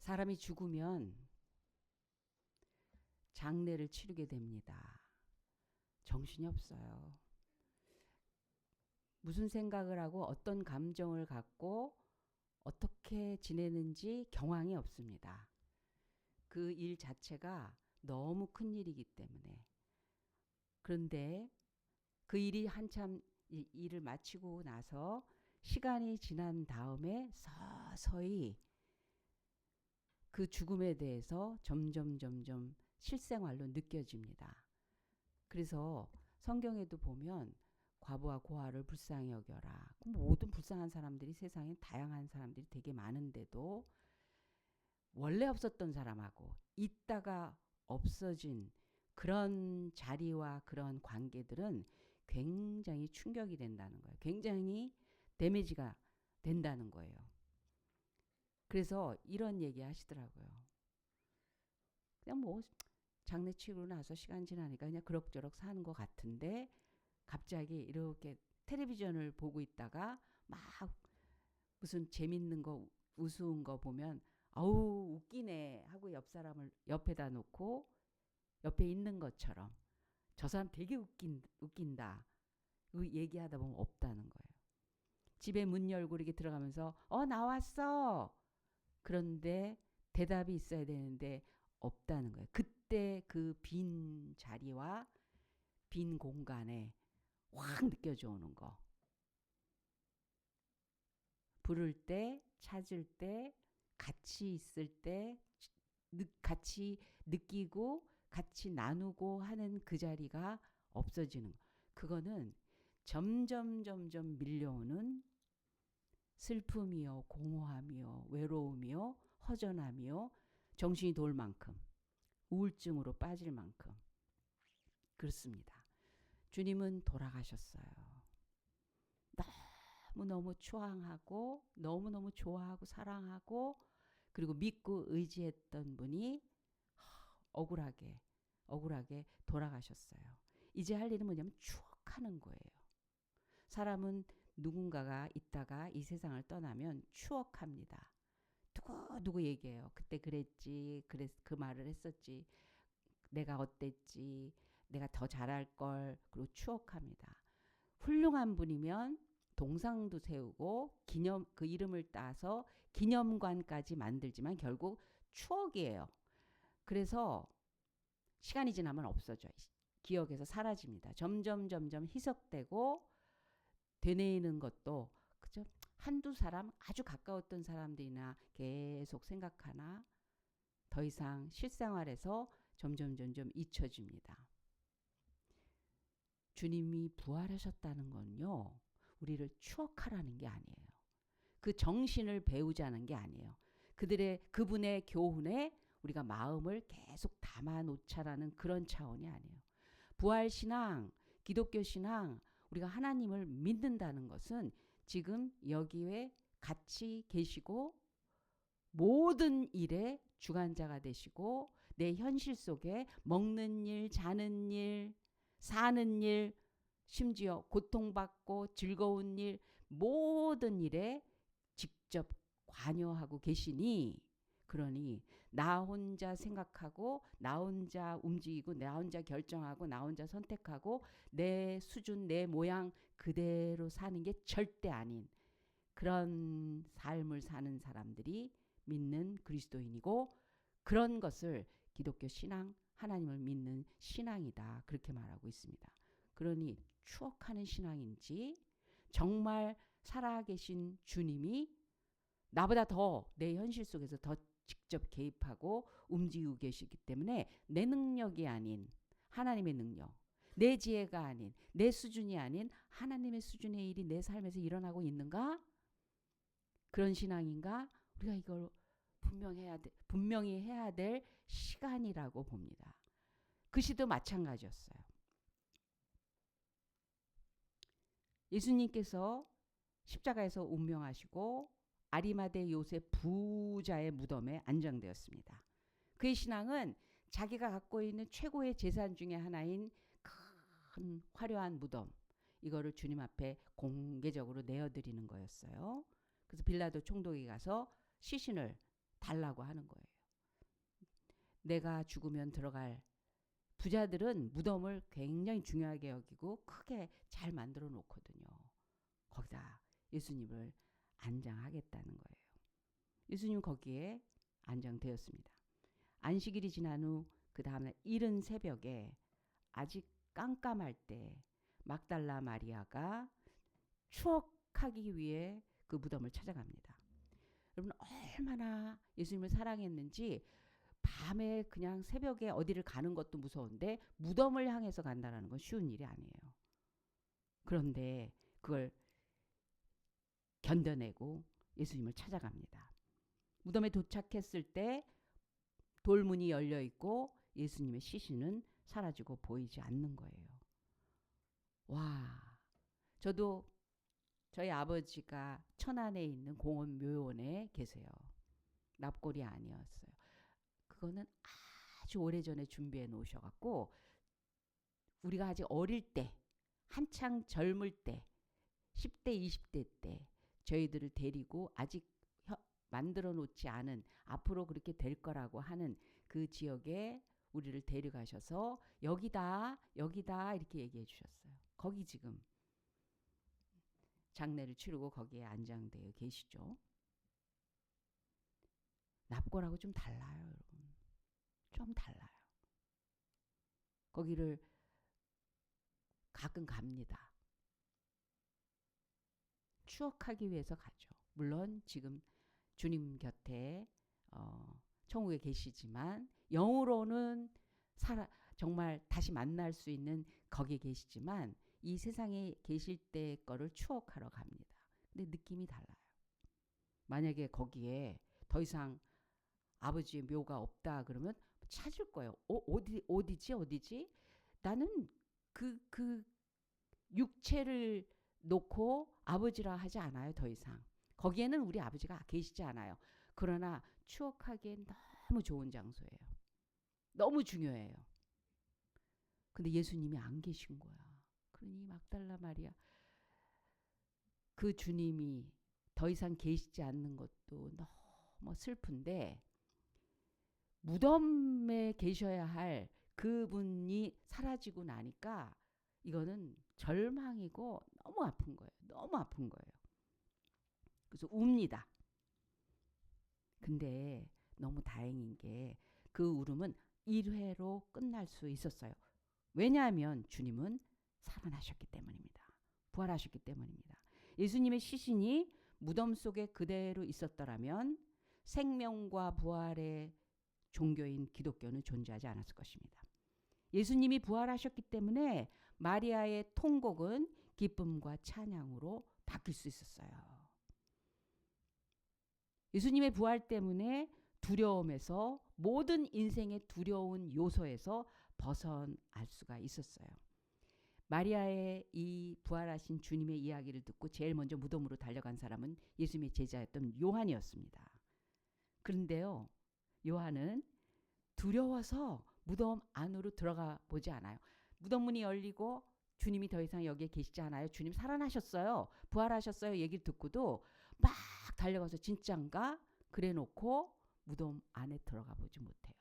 사람이 죽으면 장례를 치르게 됩니다. 정신이 없어요. 무슨 생각을 하고 어떤 감정을 갖고 어떻게 지내는지 경황이 없습니다. 그 일 자체가 너무 큰 일이기 때문에. 그런데 그 일이 한참 일을 마치고 나서 시간이 지난 다음에 서서히 그 죽음에 대해서 점점 실생활로 느껴집니다. 그래서 성경에도 보면 과부와 고아를 불쌍히 여겨라. 모든 불쌍한 사람들이 세상에 다양한 사람들이 되게 많은데도 원래 없었던 사람하고 있다가 없어진 그런 자리와 그런 관계들은 굉장히 충격이 된다는 거예요. 굉장히 데미지가 된다는 거예요. 그래서 이런 얘기 하시더라고요. 그냥 뭐 장례 치르고 나서 시간 지나니까 그냥 그럭저럭 사는 것 같은데 갑자기 이렇게 텔레비전을 보고 있다가 막 무슨 재밌는 거 우스운 거 보면 아우 웃기네 하고 옆 사람을 옆에다 놓고 옆에 있는 것처럼 저 사람 되게 웃긴다 그 얘기하다 보면 없다는 거예요. 집에 문 열고 이렇게 들어가면서 나왔어. 그런데 대답이 있어야 되는데 없다는 거예요. 그때 그 빈 자리와 빈 공간에 확 느껴져 오는 거. 부를 때, 찾을 때, 같이 있을 때, 같이 느끼고 같이 나누고 하는 그 자리가 없어지는 거. 그거는 점점 밀려오는 슬픔이요, 공허함이요, 외로움이요, 허전함이요, 정신이 돌 만큼, 우울증으로 빠질 만큼 그렇습니다. 주님은 돌아가셨어요. 너무너무 추앙하고 너무너무 좋아하고 사랑하고 그리고 믿고 의지했던 분이 억울하게 돌아가셨어요. 이제 할 일은 뭐냐면 추억하는 거예요. 사람은 누군가가 있다가 이 세상을 떠나면 추억합니다. 누구 얘기해요. 그때 그랬지, 그 말을 했었지, 내가 어땠지, 내가 더 잘할 걸, 그리고 추억합니다. 훌륭한 분이면 동상도 세우고 그 이름을 따서 기념관까지 만들지만 결국 추억이에요. 그래서 시간이 지나면 없어져요. 기억에서 사라집니다. 점점 희석되고 되뇌이는 것도 그죠? 한두 사람 아주 가까웠던 사람들이나 계속 생각하나 더 이상 실생활에서 점점 잊혀집니다. 주님이 부활하셨다는 건요. 우리를 추억하라는 게 아니에요. 그 정신을 배우자는 게 아니에요. 그분의 교훈에 우리가 마음을 계속 담아놓자라는 그런 차원이 아니에요. 부활신앙, 기독교 신앙, 우리가 하나님을 믿는다는 것은 지금 여기에 같이 계시고 모든 일에 주관자가 되시고 내 현실 속에 먹는 일, 자는 일, 사는 일, 심지어 고통받고 즐거운 일, 모든 일에 직접 관여하고 계시니 그러니 나 혼자 생각하고 나 혼자 움직이고 나 혼자 결정하고 나 혼자 선택하고 내 수준 내 모양 그대로 사는 게 절대 아닌 그런 삶을 사는 사람들이 믿는 그리스도인이고 그런 것을 기독교 신앙 하나님을 믿는 신앙이다 그렇게 말하고 있습니다. 그러니 추억하는 신앙인지 정말 살아계신 주님이 나보다 더 내 현실 속에서 더 직접 개입하고 움직이고 계시기 때문에 내 능력이 아닌 하나님의 능력, 내 지혜가 아닌 내 수준이 아닌 하나님의 수준의 일이 내 삶에서 일어나고 있는가? 그런 신앙인가? 우리가 이걸 분명히 해야 될 시간이라고 봅니다. 그 시도 마찬가지였어요. 예수님께서 십자가에서 운명하시고 아리마대 요셉 부자의 무덤에 안장되었습니다. 그의 신앙은 자기가 갖고 있는 최고의 재산 중에 하나인 큰 화려한 무덤 이거를 주님 앞에 공개적으로 내어드리는 거였어요. 그래서 빌라도 총독이 가서 시신을 달라고 하는 거예요. 내가 죽으면 들어갈 부자들은 무덤을 굉장히 중요하게 여기고 크게 잘 만들어 놓거든요. 거기다 예수님을 안장하겠다는 거예요. 예수님 거기에 안장되었습니다. 안식일이 지난 후 그 다음날 이른 새벽에 아직 깜깜할 때 막달라 마리아가 추억하기 위해 그 무덤을 찾아갑니다. 여러분 얼마나 예수님을 사랑했는지 밤에 그냥 새벽에 어디를 가는 것도 무서운데 무덤을 향해서 간다는 건 쉬운 일이 아니에요. 그런데 그걸 견뎌내고 예수님을 찾아갑니다. 무덤에 도착했을 때 돌문이 열려 있고 예수님의 시신은 사라지고 보이지 않는 거예요. 와, 저도 저희 아버지가 천안에 있는 공원 묘원에 계세요. 납골이 아니었어요. 그거는 아주 오래전에 준비해 놓으셔갖고 우리가 아직 어릴 때 한창 젊을 때 10대 20대 때 저희들을 데리고 아직 만들어 놓지 않은 앞으로 그렇게 될 거라고 하는 그 지역에 우리를 데려가셔서 여기다 여기다 이렇게 얘기해 주셨어요. 거기 지금 장례를 치르고 거기에 안장되어 계시죠. 납골하고 좀 달라요, 여러분. 좀 달라요. 거기를 가끔 갑니다. 추억하기 위해서 가죠. 물론 지금 주님 곁에 천국에 계시지만 영으로는 정말 다시 만날 수 있는 거기에 계시지만 이 세상에 계실 때 거를 추억하러 갑니다. 근데 느낌이 달라요. 만약에 거기에 더 이상 아버지의 묘가 없다 그러면 찾을 거예요. 어디지? 나는 그 육체를 놓고 아버지라 하지 않아요. 더 이상. 거기에는 우리 아버지가 계시지 않아요. 그러나 추억하기엔 너무 좋은 장소예요. 너무 중요해요. 근데 예수님이 안 계신 거야. 그러니 막달라 마리아 그 주님이 더 이상 계시지 않는 것도 너무 슬픈데 무덤에 계셔야 할 그분이 사라지고 나니까 이거는 절망이고 너무 아픈 거예요. 너무 아픈 거예요. 그래서 웁니다. 근데 너무 다행인 게 그 울음은 1회로 끝날 수 있었어요. 왜냐하면 주님은 살아나셨기 때문입니다. 부활하셨기 때문입니다. 예수님의 시신이 무덤 속에 그대로 있었더라면 생명과 부활의 종교인 기독교는 존재하지 않았을 것입니다. 예수님이 부활하셨기 때문에 마리아의 통곡은 기쁨과 찬양으로 바뀔 수 있었어요. 예수님의 부활 때문에 두려움에서 모든 인생의 두려운 요소에서 벗어날 수가 있었어요. 마리아의 이 부활하신 주님의 이야기를 듣고 제일 먼저 무덤으로 달려간 사람은 예수님의 제자였던 요한이었습니다. 그런데요, 요한은 두려워서 무덤 안으로 들어가 보지 않아요. 무덤 문이 열리고 주님이 더 이상 여기에 계시지 않아요. 주님 살아나셨어요. 부활하셨어요. 얘기를 듣고도 막 달려가서 진짠가? 그래 놓고 무덤 안에 들어가 보지 못해요.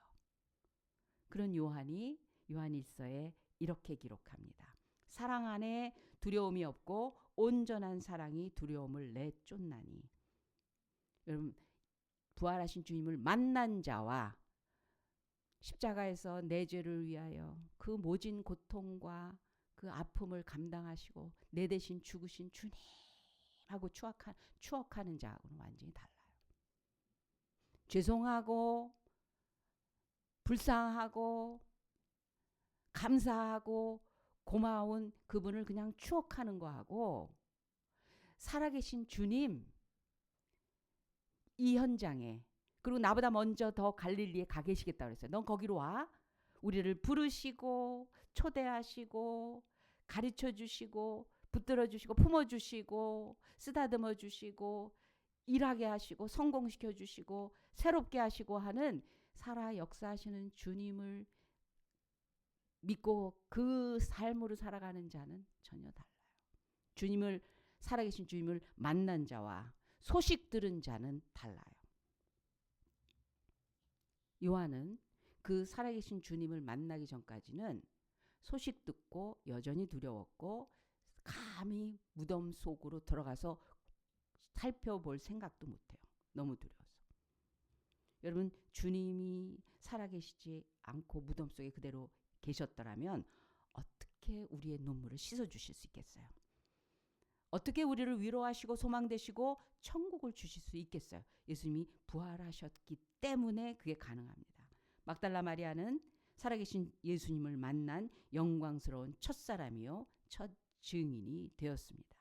그런 요한이 요한일서에 이렇게 기록합니다. 사랑 안에 두려움이 없고 온전한 사랑이 두려움을 내쫓나니. 여러분 부활하신 주님을 만난 자와 십자가에서 내 죄를 위하여 그 모진 고통과 그 아픔을 감당하시고 내 대신 죽으신 주님하고 추억하는 자하고는 완전히 달라요. 죄송하고 불쌍하고 감사하고 고마운 그분을 그냥 추억하는 거하고 살아계신 주님 이 현장에 그리고 나보다 먼저 더 갈릴리에 가 계시겠다고 그랬어요. 넌 거기로 와. 우리를 부르시고 초대하시고 가르쳐 주시고 붙들어 주시고 품어 주시고 쓰다듬어 주시고 일하게 하시고 성공시켜 주시고 새롭게 하시고 하는 살아 역사하시는 주님을 믿고 그 삶으로 살아가는 자는 전혀 달라요. 주님을 살아계신 주님을 만난 자와 소식 들은 자는 달라요. 요한은 그 살아계신 주님을 만나기 전까지는 소식 듣고 여전히 두려웠고 감히 무덤 속으로 들어가서 살펴볼 생각도 못해요. 너무 두려워서. 여러분, 주님이 살아계시지 않고 무덤 속에 그대로 계셨더라면 어떻게 우리의 눈물을 씻어주실 수 있겠어요? 어떻게 우리를 위로하시고 소망되시고 천국을 주실 수 있겠어요? 예수님이 부활하셨기 때문에 그게 가능합니다. 막달라 마리아는 살아계신 예수님을 만난 영광스러운 첫사람이요 첫 증인이 되었습니다.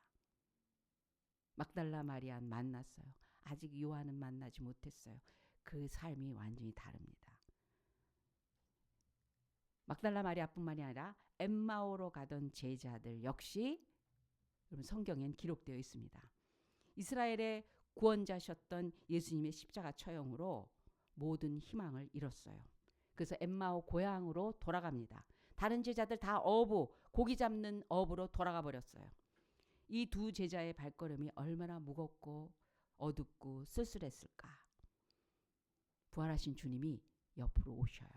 막달라 마리아는 만났어요. 아직 요한은 만나지 못했어요. 그 삶이 완전히 다릅니다. 막달라 마리아뿐만이 아니라 엠마오로 가던 제자들 역시 여러분 성경엔 기록되어 있습니다. 이스라엘의 구원자셨던 예수님의 십자가 처형으로 모든 희망을 잃었어요. 그래서 엠마오 고향으로 돌아갑니다. 다른 제자들 다 어부, 고기 잡는 어부로 돌아가 버렸어요. 이 두 제자의 발걸음이 얼마나 무겁고 어둡고 쓸쓸했을까. 부활하신 주님이 옆으로 오셔요.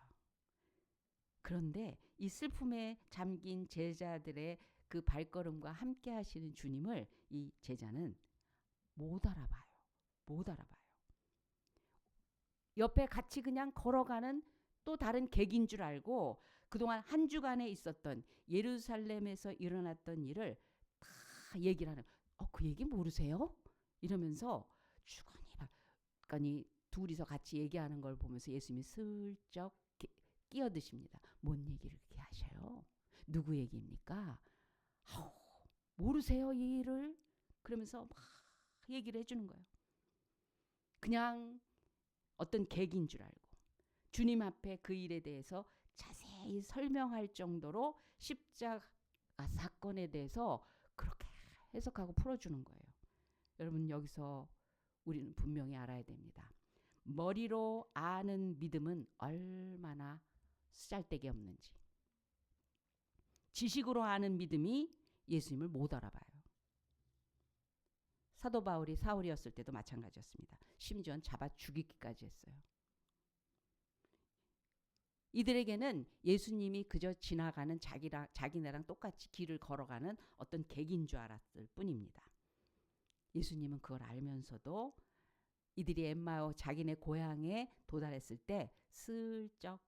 그런데 이 슬픔에 잠긴 제자들의 그 발걸음과 함께 하시는 주님을 이 제자는 못 알아봐요. 못 알아봐요. 옆에 같이 그냥 걸어가는 또 다른 객인 줄 알고 그동안 한 주간에 있었던 예루살렘에서 일어났던 일을 다 얘기를 하는 그 얘기 모르세요? 이러면서 주거니 둘이서 같이 얘기하는 걸 보면서 예수님이 슬쩍 끼어드십니다. 뭔 얘기를 그렇게 하셔요? 누구 얘기입니까? 모르세요 이 일을? 그러면서 막 얘기를 해주는 거예요. 그냥 어떤 객인 줄 알고 주님 앞에 그 일에 대해서 자세히 설명할 정도로 십자가 사건에 대해서 그렇게 해석하고 풀어주는 거예요. 여러분 여기서 우리는 분명히 알아야 됩니다. 머리로 아는 믿음은 얼마나 쓰잘데기 없는지. 지식으로 아는 믿음이 예수님을 못 알아봐요. 사도 바울이 사울이었을 때도 마찬가지였습니다. 심지어는 잡아 죽이기까지 했어요. 이들에게는 예수님이 그저 지나가는 자기네랑 똑같이 길을 걸어가는 어떤 객인 줄 알았을 뿐입니다. 예수님은 그걸 알면서도 이들이 엠마오 자기네 고향에 도달했을 때 슬쩍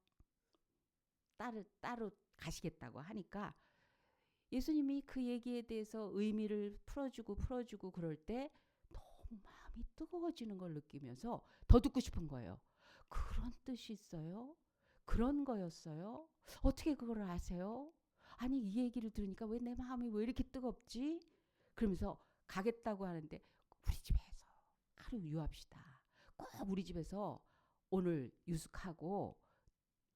따로 가시겠다고 하니까 예수님이 그 얘기에 대해서 의미를 풀어주고 그럴 때 너무 마음이 뜨거워지는 걸 느끼면서 더 듣고 싶은 거예요. 그런 뜻이 있어요? 그런 거였어요? 어떻게 그걸 아세요? 아니 이 얘기를 들으니까 왜 내 마음이 왜 이렇게 뜨겁지? 그러면서 가겠다고 하는데 우리 집에서 하루 유합시다. 꼭 우리 집에서 오늘 유숙하고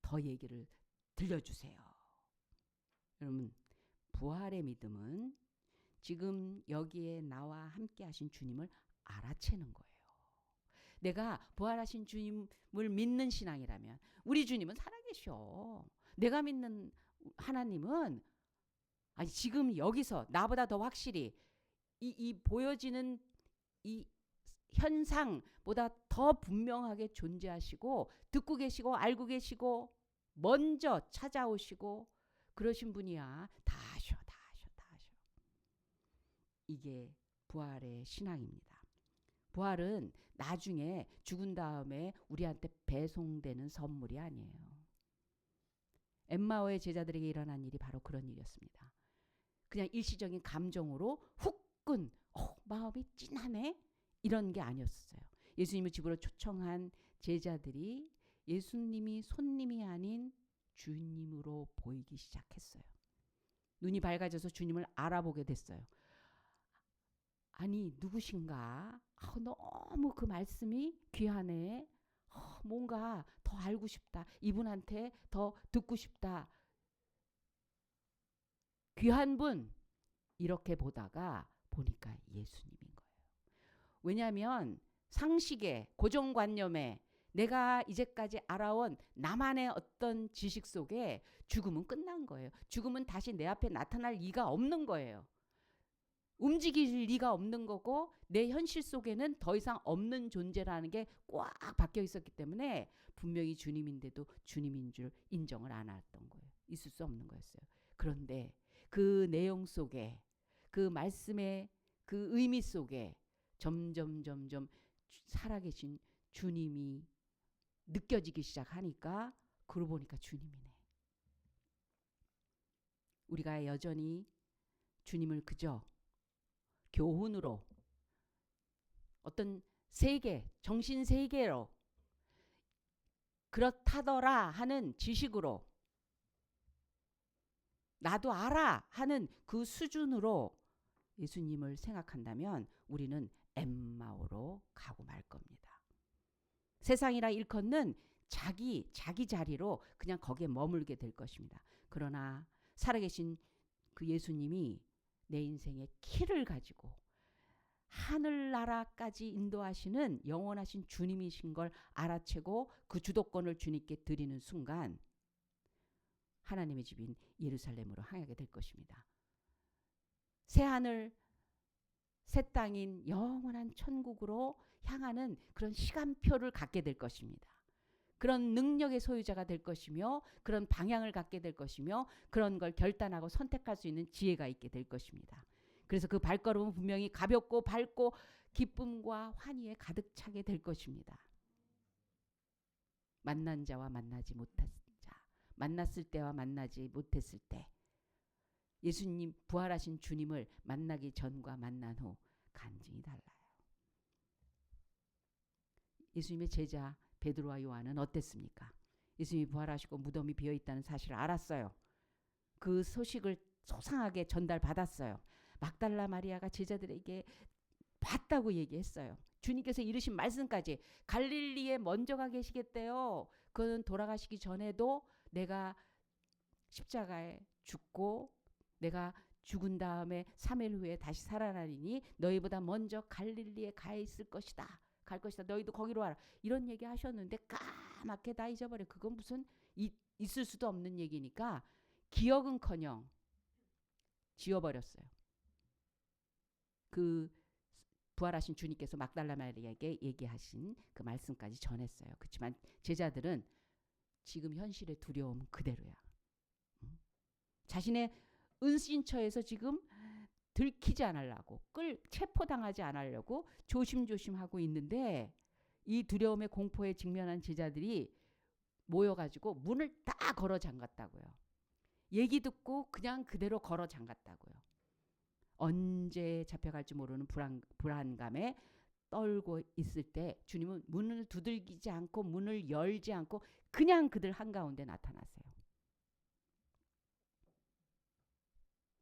더 얘기를 들려주세요. 여러분 부활의 믿음은 지금 여기에 나와 함께 하신 주님을 알아채는 거예요. 내가 부활하신 주님을 믿는 신앙이라면 우리 주님은 살아계셔. 내가 믿는 하나님은 아니 지금 여기서 나보다 더 확실히 이 보여지는 이 현상보다 더 분명하게 존재하시고 듣고 계시고 알고 계시고 먼저 찾아오시고 그러신 분이야. 다 하셔. 이게 부활의 신앙입니다. 부활은 나중에 죽은 다음에 우리한테 배송되는 선물이 아니에요. 엠마오의 제자들에게 일어난 일이 바로 그런 일이었습니다. 그냥 일시적인 감정으로 후끈 마음이 찐하네 이런 게 아니었어요. 예수님을 집으로 초청한 제자들이 예수님이 손님이 아닌 주님으로 보이기 시작했어요. 눈이 밝아져서 주님을 알아보게 됐어요. 아니 누구신가? 너무 그 말씀이 귀하네. 뭔가 더 알고 싶다. 이분한테 더 듣고 싶다. 귀한 분 이렇게 보다가 보니까 예수님인 거예요. 왜냐하면 상식에 고정관념에 내가 이제까지 알아온 나만의 어떤 지식 속에 죽음은 끝난 거예요. 죽음은 다시 내 앞에 나타날 이가 없는 거예요. 움직일 리가 없는 거고 내 현실 속에는 더 이상 없는 존재라는 게 꽉 박혀 있었기 때문에 분명히 주님인데도 주님인 줄 인정을 안 했던 거예요. 있을 수 없는 거였어요. 그런데 그 내용 속에 그 말씀의 그 의미 속에 점점 살아계신 주님이 느껴지기 시작하니까 그러고 보니까 주님이네. 우리가 여전히 주님을 그저 교훈으로 어떤 세계, 정신 세계로 그렇다더라 하는 지식으로 나도 알아 하는 그 수준으로 예수님을 생각한다면 우리는 엠마오로 가고 말 겁니다. 세상이라 일컫는 자기 자리로 그냥 거기에 머물게 될 것입니다. 그러나 살아계신 그 예수님이 내 인생의 키를 가지고 하늘나라까지 인도하시는 영원하신 주님이신 걸 알아채고 그 주도권을 주님께 드리는 순간 하나님의 집인 예루살렘으로 향하게 될 것입니다. 새하늘 새 땅인 영원한 천국으로 향하는 그런 시간표를 갖게 될 것입니다. 그런 능력의 소유자가 될 것이며 그런 방향을 갖게 될 것이며 그런 걸 결단하고 선택할 수 있는 지혜가 있게 될 것입니다. 그래서 그 발걸음은 분명히 가볍고 밝고 기쁨과 환희에 가득 차게 될 것입니다. 만난 자와 만나지 못한 자, 만났을 때와 만나지 못했을 때, 예수님 부활하신 주님을 만나기 전과 만난 후 간증이 달라요. 예수님의 제자 베드로와 요한은 어땠습니까? 예수님이 부활하시고 무덤이 비어있다는 사실을 알았어요. 그 소식을 소상하게 전달받았어요. 막달라 마리아가 제자들에게 봤다고 얘기했어요. 주님께서 이르신 말씀까지 갈릴리에 먼저가 계시겠대요. 그는 돌아가시기 전에도 내가 십자가에 죽고 내가 죽은 다음에 3일 후에 다시 살아나리니 너희보다 먼저 갈릴리에 가 있을 것이다. 갈 것이다. 너희도 거기로 와라. 이런 얘기 하셨는데 까맣게 다 잊어버려. 그건 무슨 있을 수도 없는 얘기니까 기억은커녕 지워버렸어요. 그 부활하신 주님께서 막달라 마리아에게 얘기하신 그 말씀까지 전했어요. 그렇지만 제자들은 지금 현실의 두려움은 그대로야. 자신의 은신처에서 지금 들키지 않으려고 체포당하지 않으려고 조심조심하고 있는데 이 두려움의 공포에 직면한 제자들이 모여가지고 문을 다 걸어 잠갔다고요. 얘기 듣고 그냥 그대로 걸어 잠갔다고요. 언제 잡혀갈지 모르는 불안감에 떨고 있을 때 주님은 문을 두들기지 않고 문을 열지 않고 그냥 그들 한가운데 나타나세요.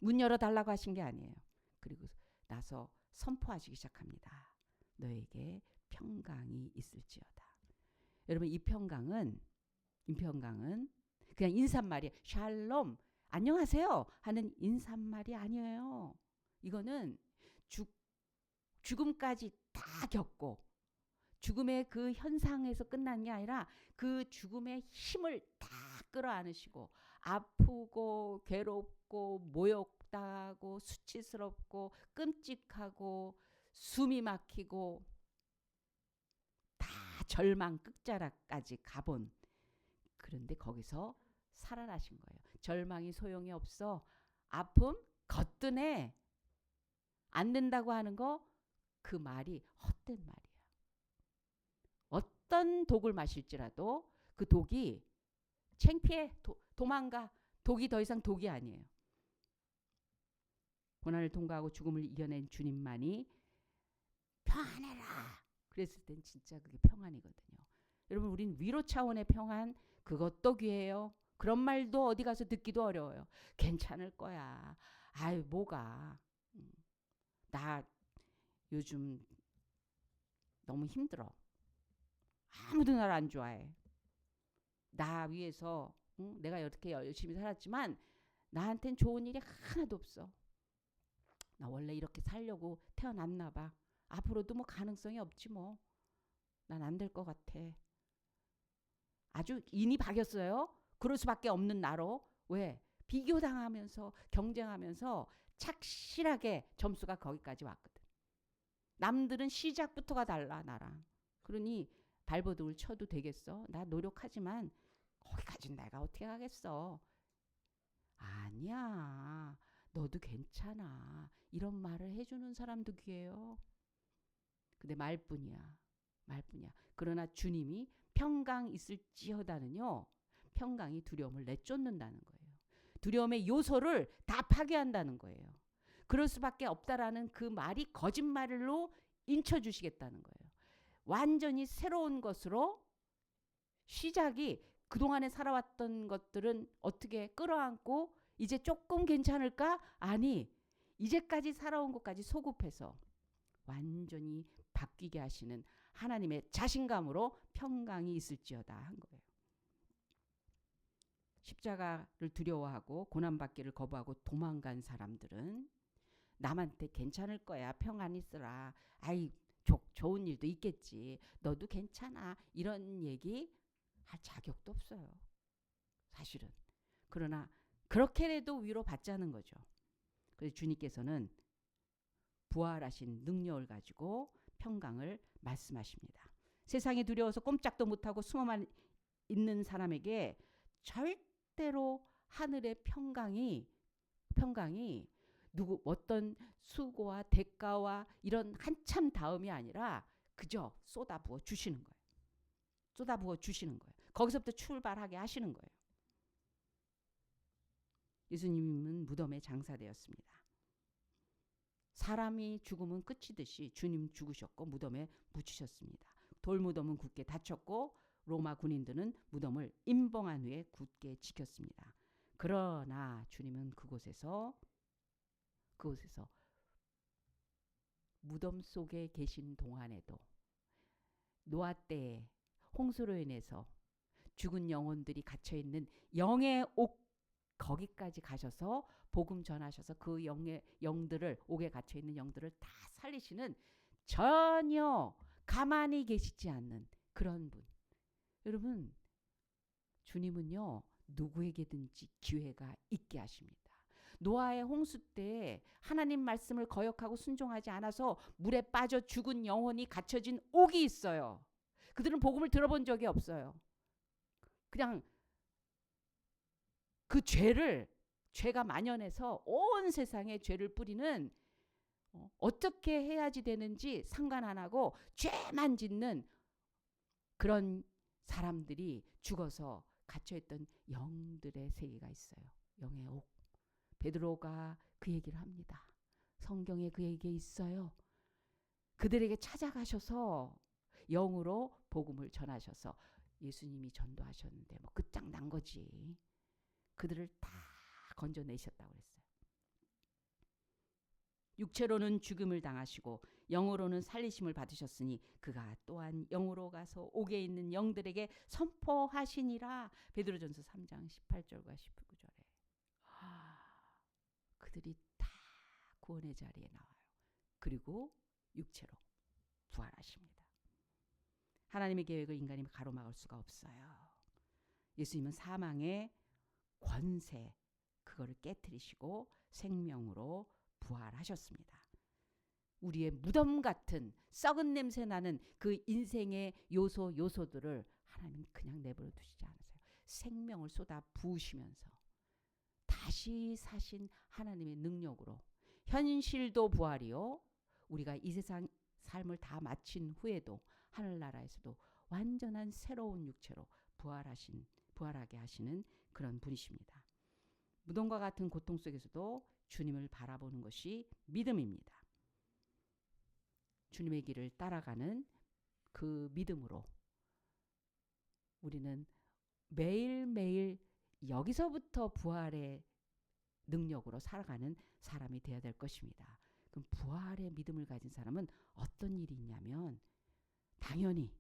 문 열어달라고 하신 게 아니에요. 그리고 나서 선포하시기 시작합니다. 너에게 평강이 있을지어다. 여러분 이 평강은 그냥 인사말이 샬롬 안녕하세요 하는 인사말이 아니에요. 이거는 죽음까지 다 겪고 죽음의 그 현상에서 끝난 게 아니라 그 죽음의 힘을 다 끌어안으시고 아프고 괴롭고 모욕당하고 수치스럽고 끔찍하고 숨이 막히고 다 절망 끝자락까지 가본, 그런데 거기서 살아나신 거예요. 절망이 소용이 없어. 아픔 거뜬해. 안 된다고 하는 거 그 말이 헛된 말이야. 어떤 독을 마실지라도 그 독이 창피해. 도망가. 독이 더 이상 독이 아니에요. 고난을 통과하고 죽음을 이겨낸 주님만이 평안해라. 그랬을 땐 진짜 그게 평안이거든요. 여러분 우린 위로 차원의 평안 그것도 귀해요. 그런 말도 어디 가서 듣기도 어려워요. 괜찮을 거야. 아유 뭐가. 나 요즘 너무 힘들어. 아무도 나를 안 좋아해. 나 위해서 내가 이렇게 열심히 살았지만 나한텐 좋은 일이 하나도 없어. 나 원래 이렇게 살려고 태어났나 봐. 앞으로도 뭐 가능성이 없지 뭐. 난 안 될 것 같아. 아주 인이 박였어요. 그럴 수밖에 없는 나로. 왜? 비교당하면서 경쟁하면서 착실하게 점수가 거기까지 왔거든. 남들은 시작부터가 달라 나랑. 그러니 발버둥을 쳐도 되겠어? 나 노력하지만 거기까지는 내가 어떻게 하겠어? 아니야. 너도 괜찮아. 이런 말을 해주는 사람도 귀해요. 근데 말뿐이야. 말뿐이야. 그러나 주님이 평강 있을지어다는요. 평강이 두려움을 내쫓는다는 거예요. 두려움의 요소를 다 파괴한다는 거예요. 그럴 수밖에 없다라는 그 말이 거짓말로 인쳐주시겠다는 거예요. 완전히 새로운 것으로 시작이 그동안에 살아왔던 것들은 어떻게 끌어안고 이제 조금 괜찮을까? 아니, 이제까지 살아온 것까지 소급해서 완전히 바뀌게 하시는 하나님의 자신감으로 평강이 있을지어다 한 거예요. 십자가를 두려워하고 고난받기를 거부하고 도망간 사람들은 남한테 괜찮을 거야. 평안 있으라. 아이, 좋은 일도 있겠지. 너도 괜찮아. 이런 얘기 할 자격도 없어요. 사실은. 그러나 그렇게라도 위로받자는 거죠. 그래서 주님께서는 부활하신 능력을 가지고 평강을 말씀하십니다. 세상이 두려워서 꼼짝도 못하고 숨어만 있는 사람에게 절대로 하늘의 평강이 누구 어떤 수고와 대가와 이런 한참 다음이 아니라 그저 쏟아부어 주시는 거예요. 쏟아부어 주시는 거예요. 거기서부터 출발하게 하시는 거예요. 예수님은 무덤에 장사되었습니다. 사람이 죽으면 끝이듯이 주님 죽으셨고 무덤에 묻히셨습니다. 돌무덤은 굳게 닫혔고 로마 군인들은 무덤을 임봉한 후에 굳게 지켰습니다. 그러나 주님은 그곳에서 무덤 속에 계신 동안에도 노아 때에 홍수로 인해서 죽은 영혼들이 갇혀있는 영의 옥 거기까지 가셔서 복음 전하셔서 그 영들을 옥에 갇혀있는 영들을 다 살리시는 전혀 가만히 계시지 않는 그런 분. 여러분 주님은요 누구에게든지 기회가 있게 하십니다. 노아의 홍수 때 하나님 말씀을 거역하고 순종하지 않아서 물에 빠져 죽은 영혼이 갇혀진 옥이 있어요. 그들은 복음을 들어본 적이 없어요. 그냥 그 죄가 만연해서 온 세상에 죄를 뿌리는 어떻게 해야지 되는지 상관 안 하고 죄만 짓는 그런 사람들이 죽어서 갇혀있던 영들의 세계가 있어요. 영의 옥. 베드로가 그 얘기를 합니다. 성경에 그 얘기 있어요. 그들에게 찾아가셔서 영으로 복음을 전하셔서 예수님이 전도하셨는데 뭐 끝장난 거지. 그들을 다 건져내셨다고 그랬어요. 육체로는 죽음을 당하시고 영으로는 살리심을 받으셨으니 그가 또한 영으로 가서 옥에 있는 영들에게 선포하시니라. 베드로전서 3장 18절과 19절에 그들이 다 구원의 자리에 나와요. 그리고 육체로 부활하십니다. 하나님의 계획을 인간이 가로막을 수가 없어요. 예수님은 사망의 권세 그거를 깨트리시고 생명으로 부활하셨습니다. 우리의 무덤 같은 썩은 냄새 나는 그 인생의 요소들을 하나님은 그냥 내버려 두시지 않으세요. 생명을 쏟아 부으시면서 다시 사신 하나님의 능력으로 현실도 부활이요. 우리가 이 세상 삶을 다 마친 후에도 하늘나라에서도 완전한 새로운 육체로 부활하게 하시는 그런 분이십니다. 무덤과 같은 고통 속에서도 주님을 바라보는 것이 믿음입니다. 주님의 길을 따라가는 그 믿음으로 우리는 매일매일 여기서부터 부활의 능력으로 살아가는 사람이 되어야 될 것입니다. 그럼 부활의 믿음을 가진 사람은 어떤 일이 있냐면 당연히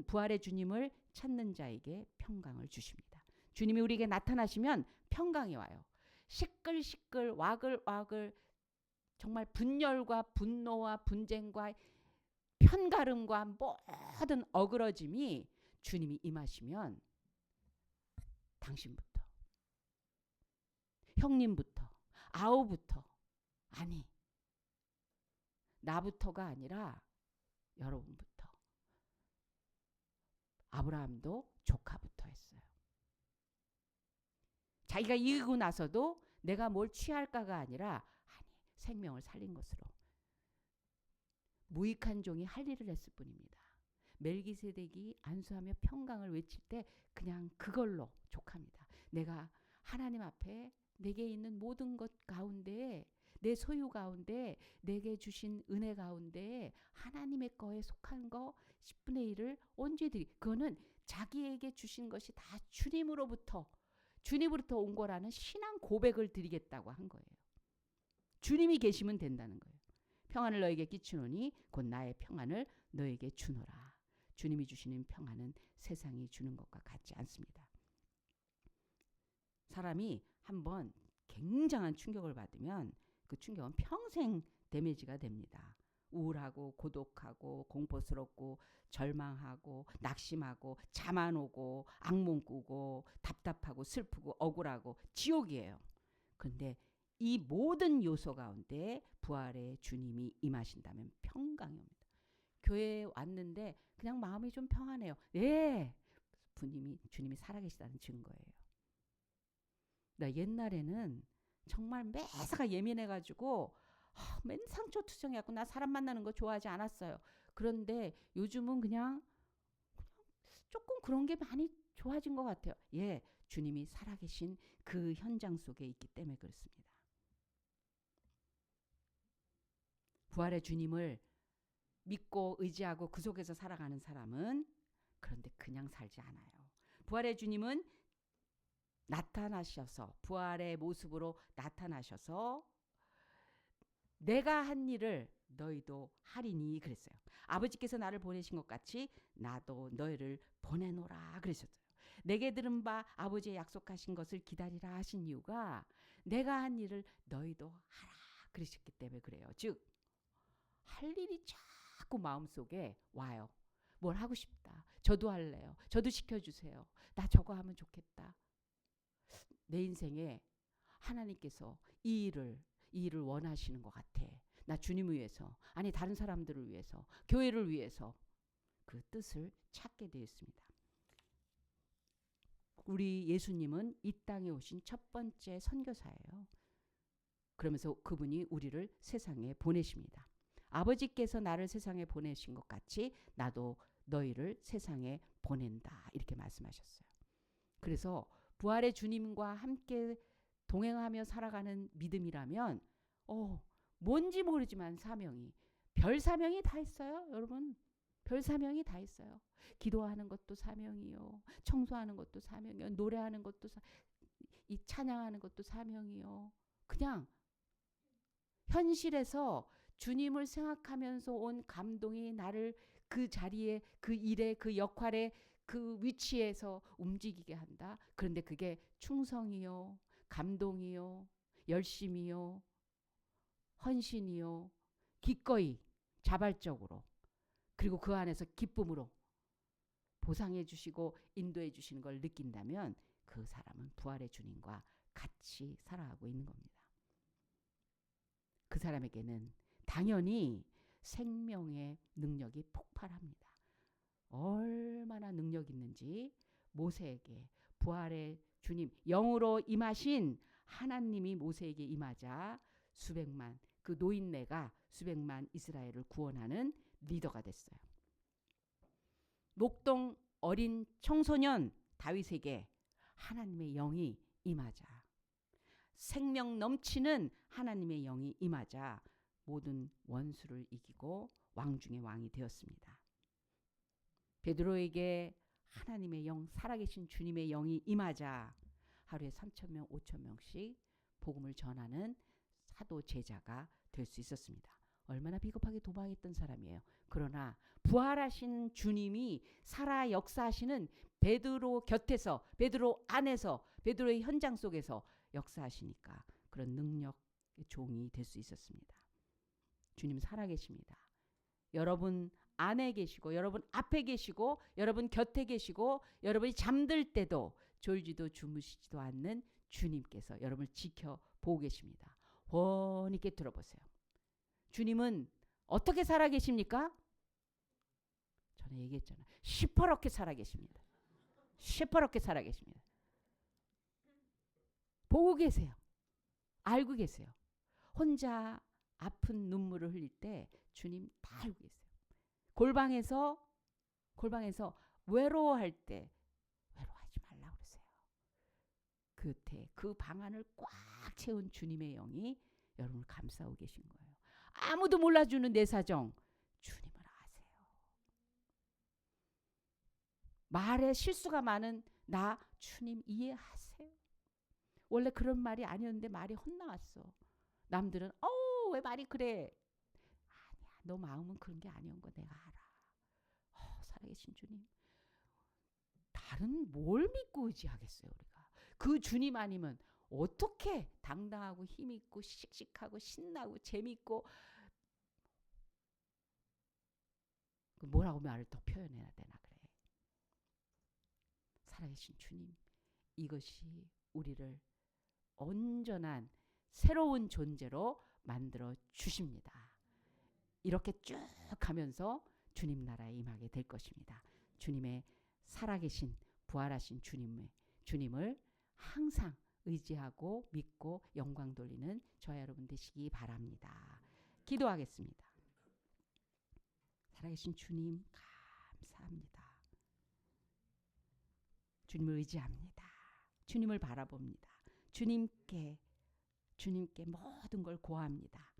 부활의 주님을 찾는 자에게 평강을 주십니다. 주님이 우리에게 나타나시면 평강이 와요. 시끌시끌 와글와글 정말 분열과 분노와 분쟁과 편가름과 모든 어그러짐이 주님이 임하시면 당신부터 형님부터 아우부터. 아니, 나부터가 아니라 여러분부터. 아브라함도 조카부터 했어요. 자기가 이기고 나서도 내가 뭘 취할까가 아니라 아니, 생명을 살린 것으로. 무익한 종이 할 일을 했을 뿐입니다. 멜기세덱이 안수하며 평강을 외칠 때 그냥 그걸로 족합니다. 내가 하나님 앞에 내게 있는 모든 것 가운데, 내 소유 가운데, 내게 주신 은혜 가운데 하나님의 거에 속한 거 10분의 1을 언제 드리. 그거는 자기에게 주신 것이 다 주님으로부터 온 거라는 신앙 고백을 드리겠다고 한 거예요. 주님이 계시면 된다는 거예요. 평안을 너에게 끼치노니 곧 나의 평안을 너에게 주노라. 주님이 주시는 평안은 세상이 주는 것과 같지 않습니다. 사람이 한번 굉장한 충격을 받으면 그 충격은 평생 데미지가 됩니다. 우울하고 고독하고 공포스럽고 절망하고 낙심하고 잠 안 오고 악몽 꾸고 답답하고 슬프고 억울하고 지옥이에요. 그런데 이 모든 요소 가운데 부활의 주님이 임하신다면 평강이 옵니다. 교회에 왔는데 그냥 마음이 좀 평안해요. 예, 주님이 살아계시다는 증거예요. 나 옛날에는 정말 매사가 예민해가지고 맨 상처투성이었고 나 사람 만나는 거 좋아하지 않았어요. 그런데 요즘은 그냥 조금 그런 게 많이 좋아진 것 같아요. 예, 주님이 살아계신 그 현장 속에 있기 때문에 그렇습니다. 부활의 주님을 믿고 의지하고 그 속에서 살아가는 사람은 그런데 그냥 살지 않아요. 부활의 주님은 나타나셔서 부활의 모습으로 나타나셔서 내가 한 일을 너희도 하리니 그랬어요. 아버지께서 나를 보내신 것 같이 나도 너희를 보내노라 그러셨어요. 내게 들은 바 아버지의 약속하신 것을 기다리라 하신 이유가 내가 한 일을 너희도 하라 그러셨기 때문에 그래요. 즉 할 일이 자꾸 마음속에 와요. 뭘 하고 싶다. 저도 할래요. 저도 시켜주세요. 나 저거 하면 좋겠다. 내 인생에 하나님께서 이 일을 원하시는 것 같아. 나 주님을 위해서, 아니 다른 사람들을 위해서, 교회를 위해서 그 뜻을 찾게 되었습니다. 우리 예수님은 이 땅에 오신 첫 번째 선교사예요. 그러면서 그분이 우리를 세상에 보내십니다. 아버지께서 나를 세상에 보내신 것 같이 나도 너희를 세상에 보낸다 이렇게 말씀하셨어요. 그래서 부활의 주님과 함께 동행하며 살아가는 믿음이라면 뭔지 모르지만 별 사명이 다 있어요. 여러분 별 사명이 다 있어요. 기도하는 것도 사명이요. 청소하는 것도 사명이요. 노래하는 것도 이 찬양하는 것도 사명이요. 그냥 현실에서 주님을 생각하면서 온 감동이 나를 그 자리에 그 일에 그 역할에 그 위치에서 움직이게 한다. 그런데 그게 충성이요. 감동이요. 열심이요. 헌신이요. 기꺼이 자발적으로 그리고 그 안에서 기쁨으로 보상해 주시고 인도해 주시는 걸 느낀다면 그 사람은 부활의 주님과 같이 살아가고 있는 겁니다. 그 사람에게는 당연히 생명의 능력이 폭발합니다. 얼마나 능력 있는지 모세에게 부활의 주님 영으로 임하신 하나님이 모세에게 임하자 수백만 그 노인네가 수백만 이스라엘을 구원하는 리더가 됐어요. 목동 어린 청소년 다윗에게 하나님의 영이 임하자 생명 넘치는 하나님의 영이 임하자 모든 원수를 이기고 왕 중의 왕이 되었습니다. 베드로에게 하나님의 영 살아계신 주님의 영이 임하자 하루에 3,000명 5,000명씩 복음을 전하는 사도 제자가 될 수 있었습니다. 얼마나 비겁하게 도망했던 사람이에요. 그러나 부활하신 주님이 살아 역사하시는 베드로 곁에서 베드로 안에서 베드로의 현장 속에서 역사하시니까 그런 능력의 종이 될 수 있었습니다. 주님 살아계십니다. 여러분 안에 계시고 여러분 앞에 계시고 여러분 곁에 계시고 여러분이 잠들 때도 졸지도 주무시지도 않는 주님께서 여러분을 지켜보고 계십니다. 번히 깨뜨려 보세요. 주님은 어떻게 살아계십니까? 전에 얘기했잖아요. 시퍼렇게 살아계십니다. 시퍼렇게 살아계십니다. 보고 계세요. 알고 계세요. 혼자 아픈 눈물을 흘릴 때 주님 다 알고 계세요. 골방에서 외로워할 때 외로워하지 말라 그러세요. 그때 그 방 안을 꽉 채운 주님의 영이 여러분을 감싸고 계신 거예요. 아무도 몰라주는 내 사정 주님은 아세요. 말에 실수가 많은 나 주님 이해하세요. 원래 그런 말이 아니었는데 말이 헛나왔어. 남들은 왜 말이 그래. 아니야, 너 마음은 그런 게 아니온 거 내가 알아. 살아계신 주님. 다른 뭘 믿고 의지하겠어요 우리가. 그 주님 아니면 어떻게 당당하고 힘있고 씩씩하고 신나고 재밌고 뭐라고 말을 더 표현해야 되나 그래. 살아계신 주님, 이것이 우리를 온전한 새로운 존재로 만들어 주십니다. 이렇게 쭉 가면서 주님 나라에 임하게 될 것입니다. 주님의 살아계신 부활하신 주님을 항상 의지하고 믿고 영광 돌리는 저와 여러분 되시기 바랍니다. 기도하겠습니다. 살아계신 주님 감사합니다. 주님을 의지합니다. 주님을 바라봅니다. 주님께 모든 걸 고합니다.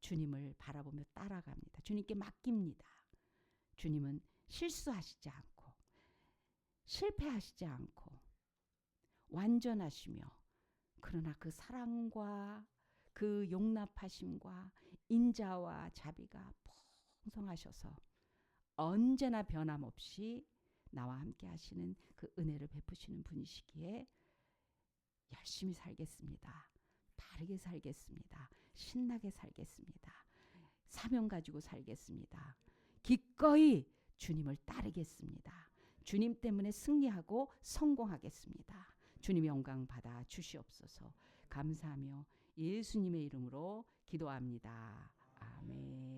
주님을 바라보며 따라갑니다. 주님께 맡깁니다. 주님은 실수하시지 않고 실패하시지 않고 완전하시며 그러나 그 사랑과 그 용납하심과 인자와 자비가 풍성하셔서 언제나 변함없이 나와 함께 하시는 그 은혜를 베푸시는 분이시기에 열심히 살겠습니다. 바르게 살겠습니다. 신나게 살겠습니다. 사명 가지고 살겠습니다. 기꺼이 주님을 따르겠습니다. 주님 때문에 승리하고 성공하겠습니다. 주님 영광 받아 주시옵소서. 감사하며 예수님의 이름으로 기도합니다. 아멘.